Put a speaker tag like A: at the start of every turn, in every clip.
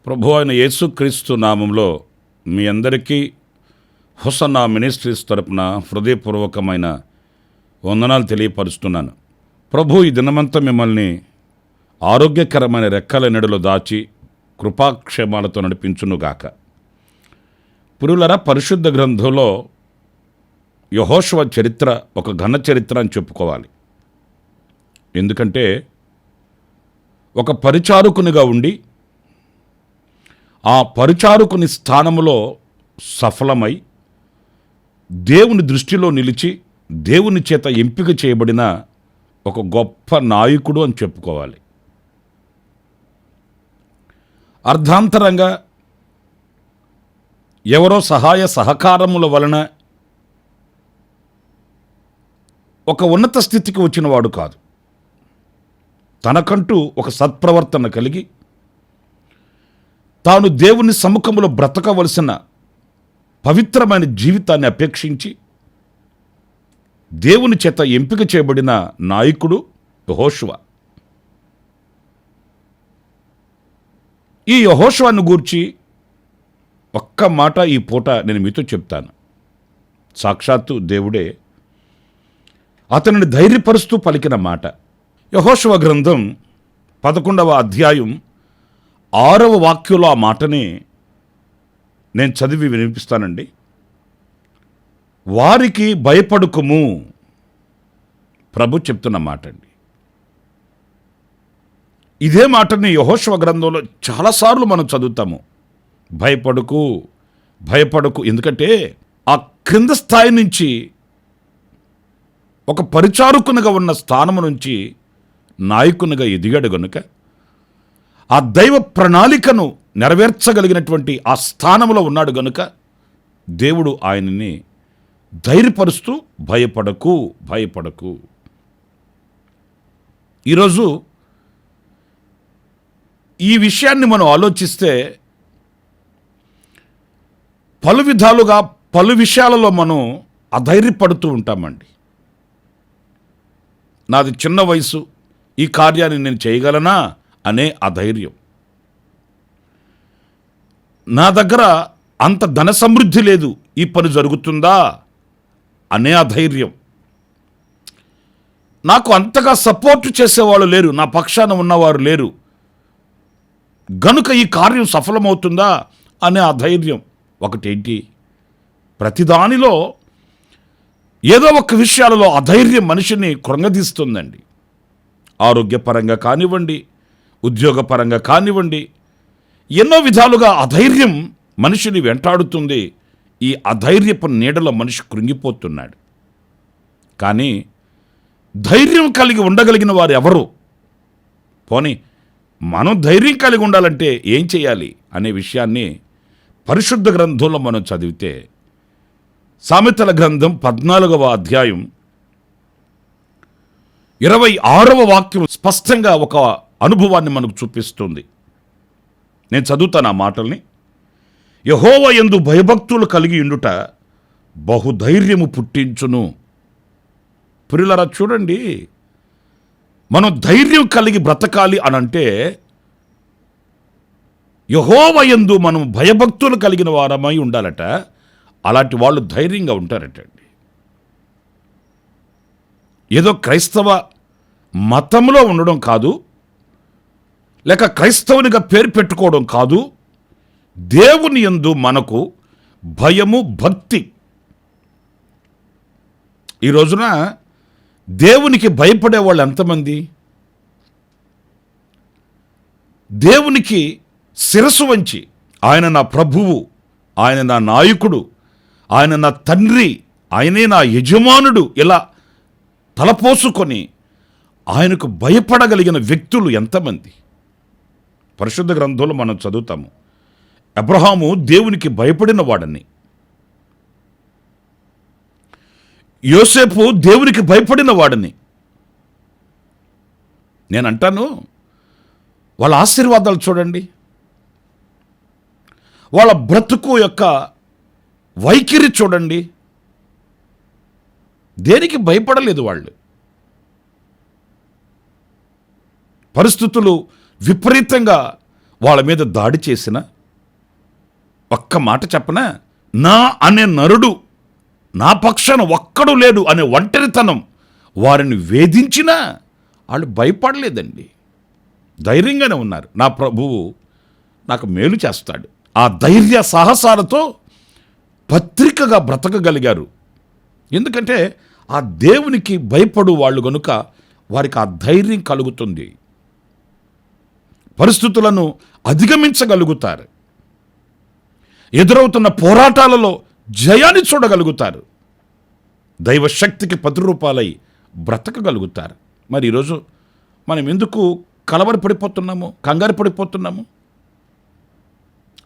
A: ప్రభు అయిన యేసుక్రీస్తు నామంలో మీ అందరికీ హోసన్నా మినిస్ట్రీస్ తరపున హృదయపూర్వకమైన వందనాలు తెలియపరుస్తున్నాను. ప్రభు ఈ దినమంతా మిమ్మల్ని ఆరోగ్యకరమైన రెక్కల నెడలో దాచి కృపాక్షేమాలతో నడిపించునుగాక. పురులరా, పరిశుద్ధ గ్రంథంలో యెహోషువ చరిత్ర ఒక ఘన చరిత్ర అని చెప్పుకోవాలి. ఎందుకంటే ఒక పరిచారకునిగా ఉండి ఆ పరిచారకుని స్థానములో సఫలమై దేవుని దృష్టిలో నిలిచి దేవుని చేత ఎంపిక చేయబడిన ఒక గొప్ప నాయకుడు అని చెప్పుకోవాలి. అర్ధాంతరంగా ఎవరో సహాయ సహకారముల వలన ఒక ఉన్నత స్థితికి వచ్చినవాడు కాదు. తనకంటూ ఒక సత్ప్రవర్తన కలిగి తాను దేవుని సముఖంలో బ్రతకవలసిన పవిత్రమైన జీవితాన్ని అపేక్షించి దేవుని చేత ఎంపిక చేయబడిన నాయకుడు యెహోషువ. ఈ యెహోషువను గూర్చి ఒక్క మాట ఈ పూట నేను మీతో చెప్తాను. సాక్షాత్తు దేవుడే అతనిని ధైర్యపరుస్తూ పలికిన మాట. యెహోషువ గ్రంథం 11వ అధ్యాయం 6వ వాక్యంలో ఆ మాటని నేను చదివి వినిపిస్తానండి. వారికి భయపడుకుము, ప్రభు చెప్తున్న మాట అండి. ఇదే మాటని యెహోషువ గ్రంథంలో చాలాసార్లు మనం చదువుతాము. భయపడుకు, భయపడకు. ఎందుకంటే ఆ క్రింద స్థాయి నుంచి ఒక పరిచారకునిగా ఉన్న స్థానము నుంచి నాయకునిగా ఎదిగాడు గనుక ఆ దైవ ప్రణాళికను నెరవేర్చగలిగినటువంటి ఆ స్థానంలో ఉన్నాడు గనుక దేవుడు ఆయనని ధైర్యపరుస్తూ భయపడకు, భయపడకు. ఈరోజు ఈ విషయాన్ని మనం ఆలోచిస్తే పలు విధాలుగా పలు విషయాలలో మనం అధైర్యపడుతూ ఉంటామండి. నాది చిన్న వయసు, ఈ కార్యాన్ని నేను చేయగలనా అనే అధైర్యం. నా దగ్గర అంత ధన సమృద్ధి లేదు, ఈ పని జరుగుతుందా అనే అధైర్యం. నాకు అంతగా సపోర్ట్ చేసేవాళ్ళు లేరు, నా పక్షాన ఉన్నవారు లేరు గనుక ఈ కార్యం సఫలమవుతుందా అనే అధైర్యం. ఒకటేంటి, ప్రతిదానిలో ఏదో ఒక విషయాలలో అధైర్యం మనిషిని కృంగదీస్తుందండి. ఆరోగ్యపరంగా కానివ్వండి, ఉద్యోగపరంగా కానివ్వండి, ఎన్నో విధాలుగా అధైర్యం మనిషిని వెంటాడుతుంది. ఈ అధైర్యపు నీడలో మనిషి కృంగిపోతున్నాడు. కానీ ధైర్యం కలిగి ఉండగలిగిన వారు ఎవరు? పోనీ మనం ధైర్యం కలిగి ఉండాలంటే ఏం చేయాలి అనే విషయాన్ని పరిశుద్ధ గ్రంథంలో మనం చదివితే సామెతల గ్రంథం 14వ అధ్యాయం 26వ వాక్యం స్పష్టంగా ఒక అనుభవాన్ని మనకు చూపిస్తుంది. నేను చదువుతాను ఆ మాటల్ని. యెహోవా యందు భయభక్తులు కలిగి ఉండుట బహుధైర్యము పుట్టించును. ప్రియులారా, చూడండి, మనం ధైర్యం కలిగి బ్రతకాలి అనంటే యెహోవా యందు మనం భయభక్తులు కలిగిన వారమై ఉండాలట. అలాంటి వాళ్ళు ధైర్యంగా ఉంటారటండి. ఏదో క్రైస్తవ మతంలో ఉండడం కాదు, లేక క్రైస్తవునిగా పేరు పెట్టుకోవడం కాదు. దేవుని యందు మనకు భయము, భక్తి. ఈ రోజున దేవునికి భయపడే వాళ్ళు ఎంతమంది? దేవునికి శిరస్సు వంచి ఆయన నా ప్రభువు, ఆయన నా నాయకుడు, ఆయన నా తండ్రి, ఆయనే నా యజమానుడు ఇలా తలపోసుకొని ఆయనకు భయపడగలిగిన వ్యక్తులు ఎంతమంది? పరిశుద్ధ గ్రంథంలో మనం చదువుతాము, అబ్రహాము దేవునికి భయపడిన వాడని, యోసేపు దేవునికి భయపడిన వాడని. నేను అంటాను, వాళ్ళ ఆశీర్వాదాలు చూడండి, వాళ్ళ బ్రతుకు యొక్క వైఖరి చూడండి. దేనికి భయపడలేదు వాళ్ళు. పరిస్థితులు విపరీతంగా వాళ్ళ మీద దాడి చేసిన, ఒక్క మాట చెప్పనా, నా అనే నరుడు నా పక్షాన ఒక్కడు లేడు అనే ఒంటరితనం వారిని వేధించినా వాళ్ళు భయపడలేదండి. ధైర్యంగానే ఉన్నారు. నా ప్రభువు నాకు మేలు చేస్తాడు. ఆ ధైర్య సాహసాలతో పత్రికగా బ్రతకగలిగారు. ఎందుకంటే ఆ దేవునికి భయపడు వాళ్ళు గనుక వారికి ఆ ధైర్యం కలుగుతుంది. పరిస్థితులను అధిగమించగలుగుతారు. ఎదురవుతున్న పోరాటాలలో జయాన్ని చూడగలుగుతారు. దైవశక్తికి ప్రతిరూపాలై బ్రతకగలుగుతారు. మరి ఈరోజు మనం ఎందుకు కలవరి పడిపోతున్నాము, కంగారు పడిపోతున్నాము?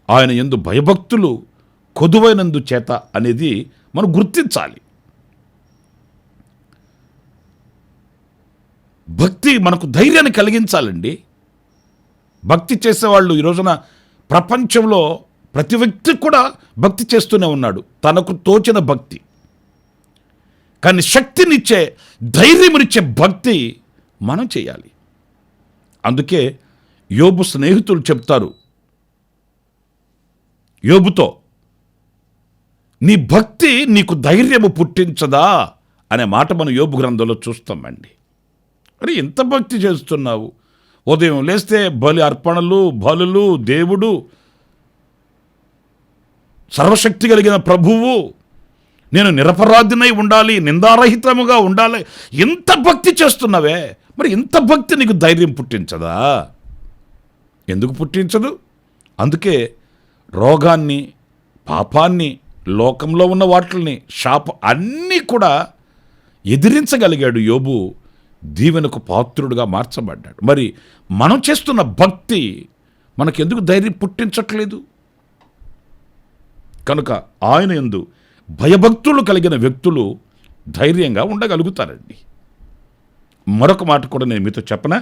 A: ఆయన యందు భయభక్తులు కొదువైనందు చేత అనేది మనం గుర్తించాలి. భక్తి మనకు ధైర్యాన్ని కలిగించాలండి. భక్తి చేసేవాళ్ళు ఈ రోజున ప్రపంచంలో ప్రతి వ్యక్తి కూడా భక్తి చేస్తూనే ఉన్నాడు, తనకు తోచిన భక్తి. కానీ శక్తినిచ్చే, ధైర్యమునిచ్చే భక్తి మనం చేయాలి. అందుకే యోబు స్నేహితులు చెప్తారు యోబుతో, నీ భక్తి నీకు ధైర్యము పుట్టించదా అనే మాట మనం యోబు గ్రంథంలో చూస్తామండి. మరి ఎంత భక్తి చేస్తున్నావు? ఉదయం లేస్తే బలి అర్పణలు, బలులు, దేవుడు, సర్వశక్తి కలిగిన ప్రభువు, నేను నిరపరాధినై ఉండాలి, నిందారహితముగా ఉండాలి, ఎంత భక్తి చేస్తున్నావే, మరి ఇంత భక్తి నీకు ధైర్యం పుట్టించదా? ఎందుకు పుట్టించదు? అందుకే రోగాన్ని, పాపాన్ని, లోకంలో ఉన్న వాటిని, అన్నీ కూడా ఎదిరించగలిగాడు యోబు. దీవెనకు పాత్రుడుగా మార్చబడ్డాడు. మరి మనం చేస్తున్న భక్తి మనకెందుకు ధైర్యం పుట్టించట్లేదు? కనుక ఆయన యందు భయభక్తులు కలిగిన వ్యక్తులు ధైర్యంగా ఉండగలుగుతారండి. మరొక మాట కూడా నేను మీతో చెప్పనా?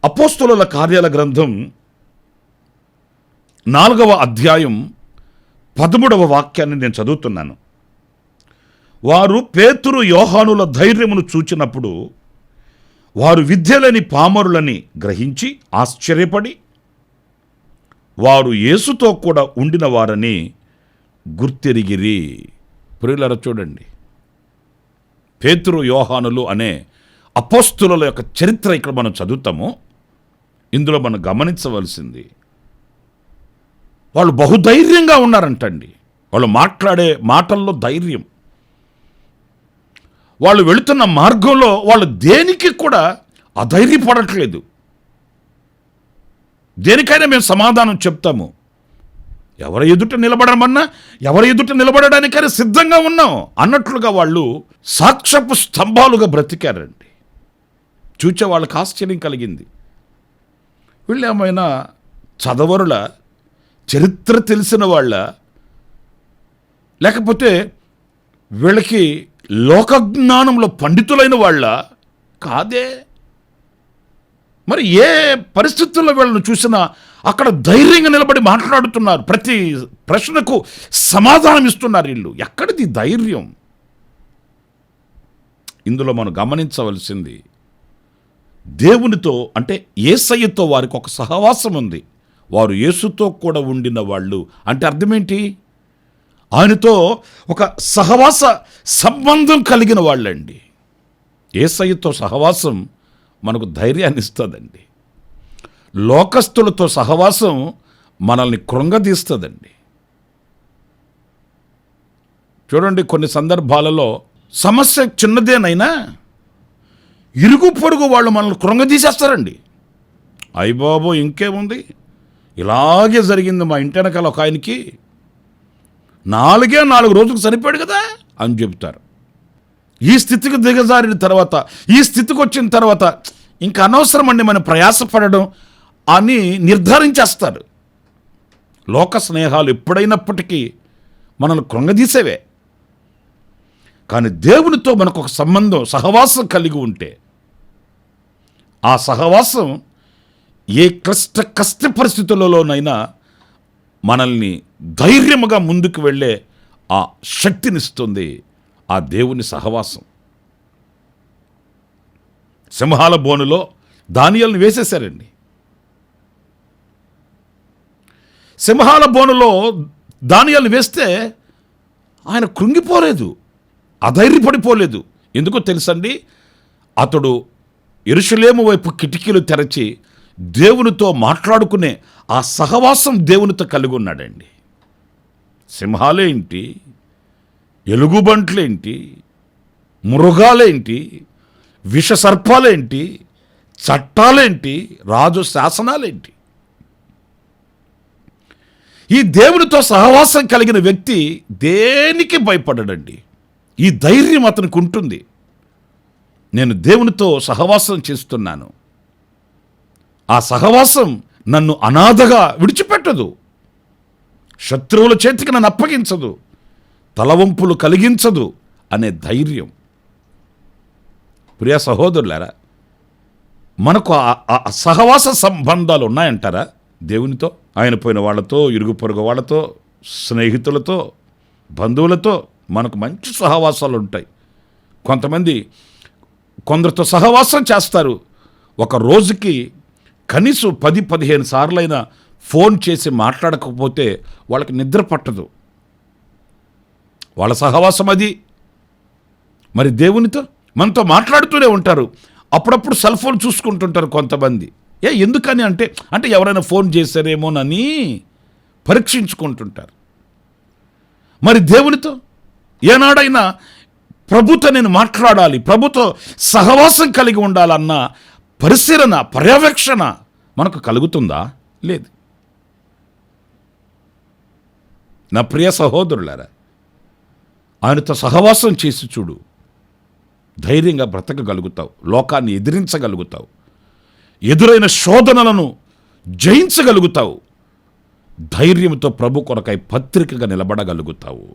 A: అపోస్తలుల కార్యాల గ్రంథం 4వ అధ్యాయం 13వ వాక్యాన్ని నేను చదువుతున్నాను. వారు పేతురు యోహానుల ధైర్యమును చూచినప్పుడు వారు విద్యలేని పామరులని గ్రహించి ఆశ్చర్యపడి వారు యేసుతో కూడా ఉండిన వారని గుర్తెరిగిరి. ప్రియులారా చూడండి, పేతురు యోహానులు అనే అపోస్తుల యొక్క చరిత్ర ఇక్కడ మనం చదువుతాము. ఇందులో మనం గమనించవలసింది, వాళ్ళు బహుధైర్యంగా ఉన్నారంటండి. వాళ్ళు మాట్లాడే మాటల్లో ధైర్యం, వాళ్ళు వెళుతున్న మార్గంలో వాళ్ళు దేనికి కూడా అధైర్యపడట్లేదు. దేనికైనా మేము సమాధానం చెప్తాము. ఎవరి ఎదుట నిలబడమన్నా, ఎవరి ఎదుట నిలబడడానికైనా సిద్ధంగా ఉన్నాం అన్నట్లుగా వాళ్ళు సాక్ష్యపు స్తంభాలుగా బ్రతికారండి. చూచే వాళ్ళకి ఆశ్చర్యం కలిగింది. వీళ్ళు ఏమైనా చదవరుల, చరిత్ర తెలిసిన వాళ్ళ, లేకపోతే వీళ్ళకి లోకజ్ఞానంలో పండితులైన వాళ్ళ? కాదే. మరి ఏ పరిస్థితుల్లో వీళ్ళను చూసినా అక్కడ ధైర్యంగా నిలబడి మాట్లాడుతున్నారు, ప్రతి ప్రశ్నకు సమాధానం ఇస్తున్నారు. వీళ్ళు ఎక్కడిది ధైర్యం? ఇందులో మనం గమనించవలసింది, దేవునితో అంటే యేసయ్యతో వారికి ఒక సహవాసం ఉంది. వారు యేసుతో కూడా ఉండిన వాళ్ళు అంటే అర్థమేంటి? ఆయనతో ఒక సహవాస సంబంధం కలిగిన వాళ్ళండి. యేసయ్యతో సహవాసం మనకు ధైర్యాన్ని ఇస్తుందండి. లోకస్తులతో సహవాసం మనల్ని కృంగదీస్తుందండి. చూడండి, కొన్ని సందర్భాలలో సమస్య చిన్నదేనైనా ఇరుగు పొరుగు వాళ్ళు మనల్ని కృంగదీసేస్తారండి. అయ్యబాబో ఇంకేముంది, ఇలాగే జరిగింది మా ఇంటి వెనకాల ఒక ఆయనకి, 4 రోజులకు సరిపోయాడు కదా అని చెప్తారు. ఈ స్థితికి దిగజారిన తర్వాత, ఈ స్థితికి వచ్చిన తర్వాత ఇంకా అనవసరం అండి మనం ప్రయాసపడడం అని నిర్ధారించేస్తారు. లోక స్నేహాలు ఎప్పుడైనప్పటికీ మనల్ని కృంగదీసేవే. కానీ దేవునితో మనకు ఒక సంబంధం, సహవాసం కలిగి ఉంటే ఆ సహవాసం ఏ కష్ట పరిస్థితులలోనైనా మనల్ని ధైర్యముగా ముందుకు వెళ్ళే ఆ శక్తినిస్తుంది ఆ దేవుని సహవాసం. సింహాల బోనులో దానియేలుని వేసేశారండి. సింహాల బోనులో దానియేలుని వేస్తే ఆయన కృంగిపోలేదు, అధైర్యపడిపోలేదు. ఎందుకో తెలుసండి, అతడు యెరూషలేము వైపు కిటికీలు తెరచి దేవునితో మాట్లాడుకునే ఆ సహవాసం దేవునితో కలిగి ఉన్నాడండి. సింహాలేంటి, ఎలుగుబంట్లేంటి, మృగాలేంటి, విషసర్పాలేంటి, చట్టాలేంటి, రాజు శాసనాలేంటి, ఈ దేవునితో సహవాసం కలిగిన వ్యక్తి దేనికి భయపడడండి. ఈ ధైర్యం అతనికి ఉంటుంది. నేను దేవునితో సహవాసం చేస్తున్నాను, ఆ సహవాసం నన్ను అనాథగా విడిచిపెట్టదు, శత్రువుల చేతికి నన్ను అప్పగించదు, తలవంపులు కలిగించదు అనే ధైర్యం. ప్రియ సహోదరులారా, మనకు ఆ సహవాస సంబంధాలు ఉన్నాయంటారా దేవునితో? ఆయన పోయిన వాళ్ళతో, ఇరుగు పొరుగు వాళ్ళతో, స్నేహితులతో, బంధువులతో మనకు మంచి సహవాసాలు ఉంటాయి. కొందరితో సహవాసం చేస్తారు, ఒక రోజుకి కనీసం 10-15 సార్లైనా ఫోన్ చేసి మాట్లాడకపోతే వాళ్ళకి నిద్ర పట్టదు. వాళ్ళ సహవాసం అది. మరి దేవునితో మనతో మాట్లాడుతూనే ఉంటారు, అప్పుడప్పుడు సెల్ ఫోన్ చూసుకుంటుంటారు కొంతమంది. ఎందుకని అంటే ఎవరైనా ఫోన్ చేశారేమోనని పరీక్షించుకుంటుంటారు. మరి దేవునితో ఏనాడైనా ప్రభుతో నేను మాట్లాడాలి, ప్రభుతో సహవాసం కలిగి ఉండాలన్న పరిశీలన, పర్యవేక్షణ మనకు కలుగుతుందా? లేదు. నా ప్రియ సహోదరులారా, ఆయనతో సహవాసం చేసి చూడు, ధైర్యంగా బ్రతకగలుగుతావు, లోకాన్ని ఎదిరించగలుగుతావు, ఎదురైన శోధనలను జయించగలుగుతావు, ధైర్యంతో ప్రభు కొరకై పత్రికగా నిలబడగలుగుతావు.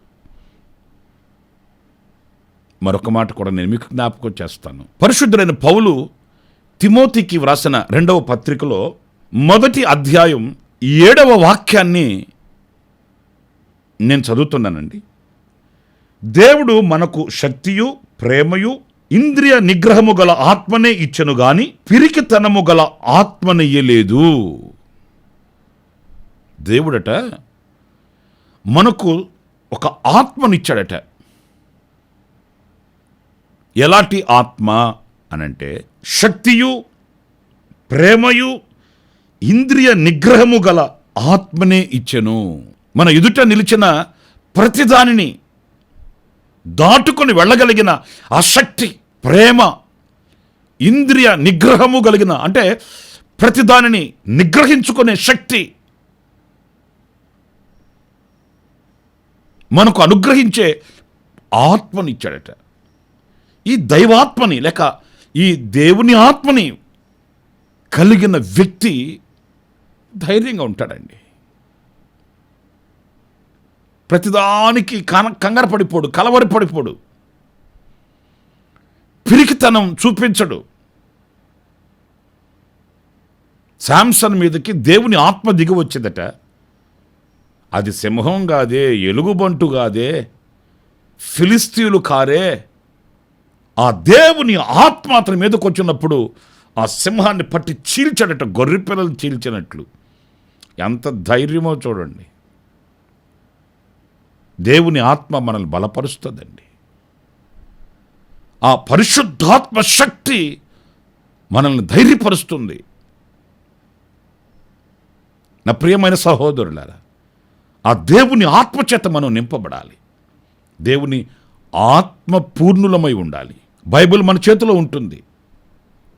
A: మరొక మాట కూడా నేను మీకు జ్ఞాపకం చేస్తాను. పరిశుద్ధుడైన పౌలు తిమోతికి వ్రాసిన 2వ పత్రికలో 1వ అధ్యాయం 7వ వాక్యాన్ని నేను చదువుతున్నానండి. దేవుడు మనకు శక్తియు, ప్రేమయు, ఇంద్రియ నిగ్రహము గల ఆత్మనే ఇచ్చెను గాని పిరికితనము గల ఆత్మనియ్యలేదు. దేవుడట మనకు ఒక ఆత్మనిచ్చాడట. ఎలాంటి ఆత్మ అనంటే శక్తియు, ప్రేమయు, ఇంద్రియ నిగ్రహము గల ఆత్మనే ఇచ్చెను. మన ఎదుట నిలిచిన ప్రతిదానిని దాటుకొని వెళ్ళగలిగిన ఆ శక్తి, ప్రేమ, ఇంద్రియ నిగ్రహము కలిగిన అంటే ప్రతిదానిని నిగ్రహించుకునే శక్తి మనకు అనుగ్రహించే ఆత్మనిచ్చాడట. ఈ దైవాత్మని లేక ఈ దేవుని ఆత్మని కలిగిన వ్యక్తి ధైర్యంగా ఉంటాడండి. ప్రతిదానికి కంగారు పడిపోడు, కలవరపడిపోడు, పిరికితనం చూపించడు. శాంసన్ మీదకి దేవుని ఆత్మ దిగి వచ్చేదట. అది సింహం కాదే, ఎలుగుబంటు కాదే, ఫిలిస్తీయులు కారే, ఆ దేవుని ఆత్మ అతని మీదకి వచ్చినప్పుడు ఆ సింహాన్ని పట్టి చీల్చాడట, గొర్రె పిల్లలు చీల్చినట్లు. ఎంత ధైర్యమో చూడండి. దేవుని ఆత్మ మనల్ని బలపరుస్తుందండి. ఆ పరిశుద్ధాత్మ శక్తి మనల్ని ధైర్యపరుస్తుంది. నా ప్రియమైన సహోదరులారా, ఆ దేవుని ఆత్మచేత మనం నింపబడాలి. దేవుని ఆత్మ పూర్ణులమై ఉండాలి. బైబిల్ మన చేతిలో ఉంటుంది.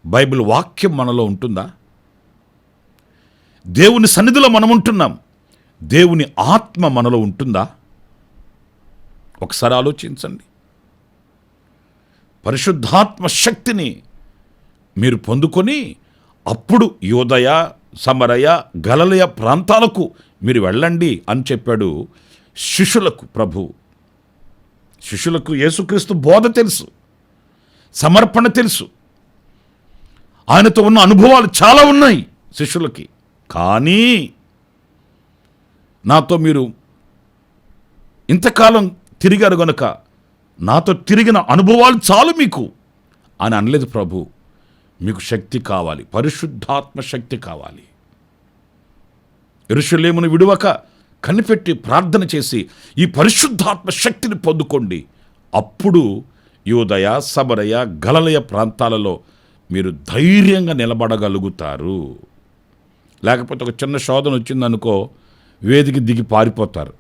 A: బైబిల్ వాక్యం మనలో ఉంటుందా? దేవుని సన్నిధిలో మనం ఉంటున్నాం, దేవుని ఆత్మ మనలో ఉంటుందా? ఒకసారి ఆలోచించండి. పరిశుద్ధాత్మ శక్తిని మీరు పొందుకొని అప్పుడు యూదయ, సమరయ, గలిలయ ప్రాంతాలకు మీరు వెళ్ళండి అని చెప్పాడు శిష్యులకు ప్రభు. శిష్యులకు యేసుక్రీస్తు బోధ తెలుసు, సమర్పణ తెలుసు, ఆయనతో ఉన్న అనుభవాలు చాలా ఉన్నాయి శిష్యులకి. కానీ నాతో మీరు ఇంతకాలం తిరిగారు గనుక నాతో తిరిగిన అనుభవాలు చాలు మీకు అని అనలేదు ప్రభు. మీకు శక్తి కావాలి, పరిశుద్ధాత్మ శక్తి కావాలి. యెరూషలేమును విడువక కనిపెట్టి ప్రార్థన చేసి ఈ పరిశుద్ధాత్మ శక్తిని పొందుకోండి. అప్పుడు యూదయ, సమరయ, గలిలయ ప్రాంతాలలో మీరు ధైర్యంగా నిలబడగలుగుతారు. లేకపోతే ఒక చిన్న శోధన వచ్చిందనుకో వేదిక దిగి పారిపోతారు.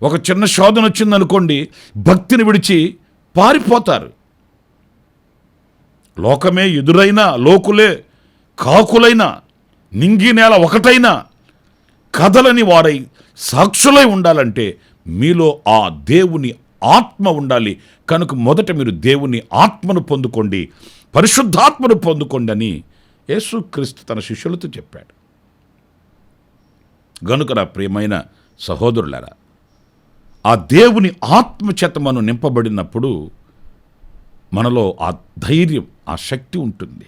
A: ఒక చిన్న శోధన వచ్చిందనుకోండి భక్తిని విడిచి పారిపోతారు. లోకమే ఎదురైనా, లోకులే కాకులైనా, నింగి నేల ఒకటైనా కదలని వారై సాక్షులై ఉండాలంటే మీలో ఆ దేవుని ఆత్మ ఉండాలి. కనుక మొదట మీరు దేవుని ఆత్మను పొందుకోండి, పరిశుద్ధాత్మను పొందుకోండి అని యేసుక్రీస్తు తన శిష్యులతో చెప్పాడు. గనుక నా ప్రియమైన సహోదరులారా, ఆ దేవుని ఆత్మ చేత మనం నింపబడినప్పుడు మనలో ఆ ధైర్యం, ఆ శక్తి ఉంటుంది.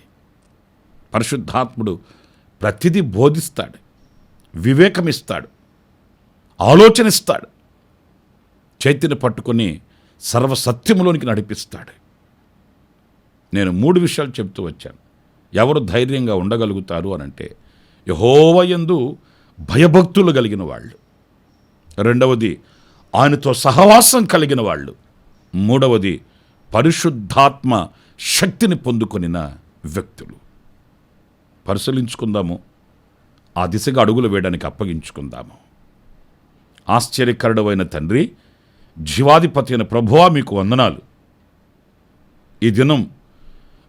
A: పరిశుద్ధాత్ముడు ప్రతిదీ బోధిస్తాడు, వివేకమిస్తాడు, ఆలోచనిస్తాడు, చైతన్య పట్టుకొని సర్వసత్యములోనికి నడిపిస్తాడు. నేను 3 విషయాలు చెప్తూ వచ్చాను. ఎవరు ధైర్యంగా ఉండగలుగుతారు అనంటే యెహోవా యందు భయభక్తులు కలిగిన వాళ్ళు, రెండవది ఆయనతో సహవాసం కలిగిన వాళ్ళు, మూడవది పరిశుద్ధాత్మ శక్తిని పొందుకొనిన వ్యక్తులు. పరిశీలించుకుందాము, ఆ దిశగా అడుగులు వేయడానికి అప్పగించుకుందాము. ఆశ్చర్యకరుడైన తండ్రి, జీవాధిపతి అయిన ప్రభువా మీకు వందనాలు. ఈ దినం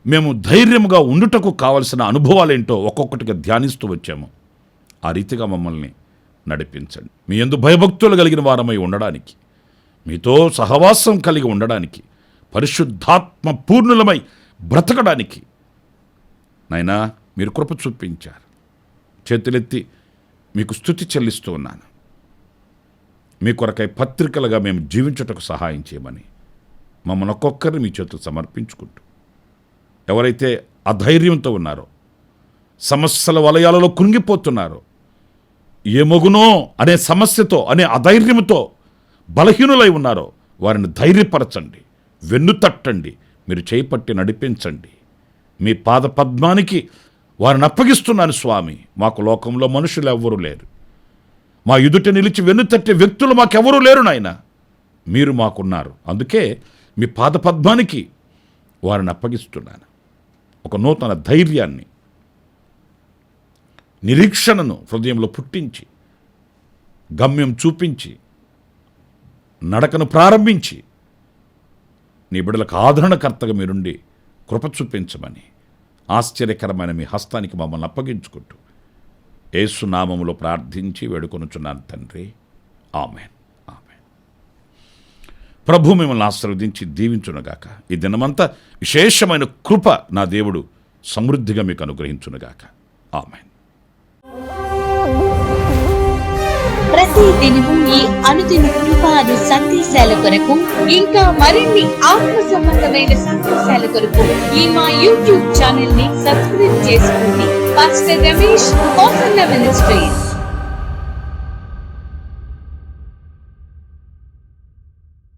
A: మేము ధైర్యముగా ఉండుటకు కావలసిన అనుభవాలేంటో ఒక్కొక్కటిగా ధ్యానిస్తూ వచ్చాము. ఆ రీతిగా మమ్మల్ని నడిపించండి. మీ యందు భయభక్తులు కలిగిన వారమై ఉండడానికి, మీతో సహవాసం కలిగి ఉండడానికి, పరిశుద్ధాత్మ పూర్ణులమై బ్రతకడానికి నాయనా మీరు కృప చూపించారు. చేతులెత్తి మీకు స్తుతి చెల్లిస్తూ ఉన్నాను. మీ కొరకై పత్రికలుగా మేము జీవించుటకు సహాయం చేయమని మమ్మల్ని ఒక్కొక్కరిని మీ చేతులు సమర్పించుకుంటూ, ఎవరైతే అధైర్యంతో ఉన్నారో, సమస్యల వలయాలలో కృంగిపోతున్నారో, ఏమగునో అనే సమస్యతో, అనే అధైర్యంతో బలహీనులై ఉన్నారో వారిని ధైర్యపరచండి, వెన్నుతట్టండి, మీరు చేపట్టి నడిపించండి. మీ పాద పద్మానికి వారిని అప్పగిస్తున్నాను స్వామి. మాకు లోకంలో మనుషులు ఎవ్వరూ లేరు, మా ఎదుట నిలిచి వెన్నుతట్టే వ్యక్తులు మాకెవరూ లేరు నాయన, మీరు మాకున్నారు. అందుకే మీ పాద పద్మానికి వారిని అప్పగిస్తున్నాను. ఒక నూతన ధైర్యాన్ని, నిరీక్షణను హృదయంలో పుట్టించి, గమ్యం చూపించి, నడకను ప్రారంభించి, నీ బిడ్డలకు ఆదరణకర్తగా మీరుండి కృప చూపించమని ఆశ్చర్యకరమైన మీ హస్తానికి మమ్మల్ని అప్పగించుకుంటూ యేసు నామములో ప్రార్థించి వేడుకొనుచున్నాను తండ్రి. ఆమేన్, ఆమేన్. ప్రభు మిమ్మల్ని ఆశీర్వదించి దీవించునుగాక. ఈ దినమంతా విశేషమైన కృప నా దేవుడు సమృద్ధిగా మీకు అనుగ్రహించునుగాక. ఆమేన్.
B: ప్రతి దినము ఈ అనుదిన కృపాను సందేశాల కొరకు, ఇంకా మరిన్ని ఆత్మ సంబంధమైన సందేశాల కొరకు ఈ మా యూట్యూబ్ ఛానల్ ని సబ్స్క్రైబ్ చేసుకోండి. Pastor Ramesh, hosanna ministries.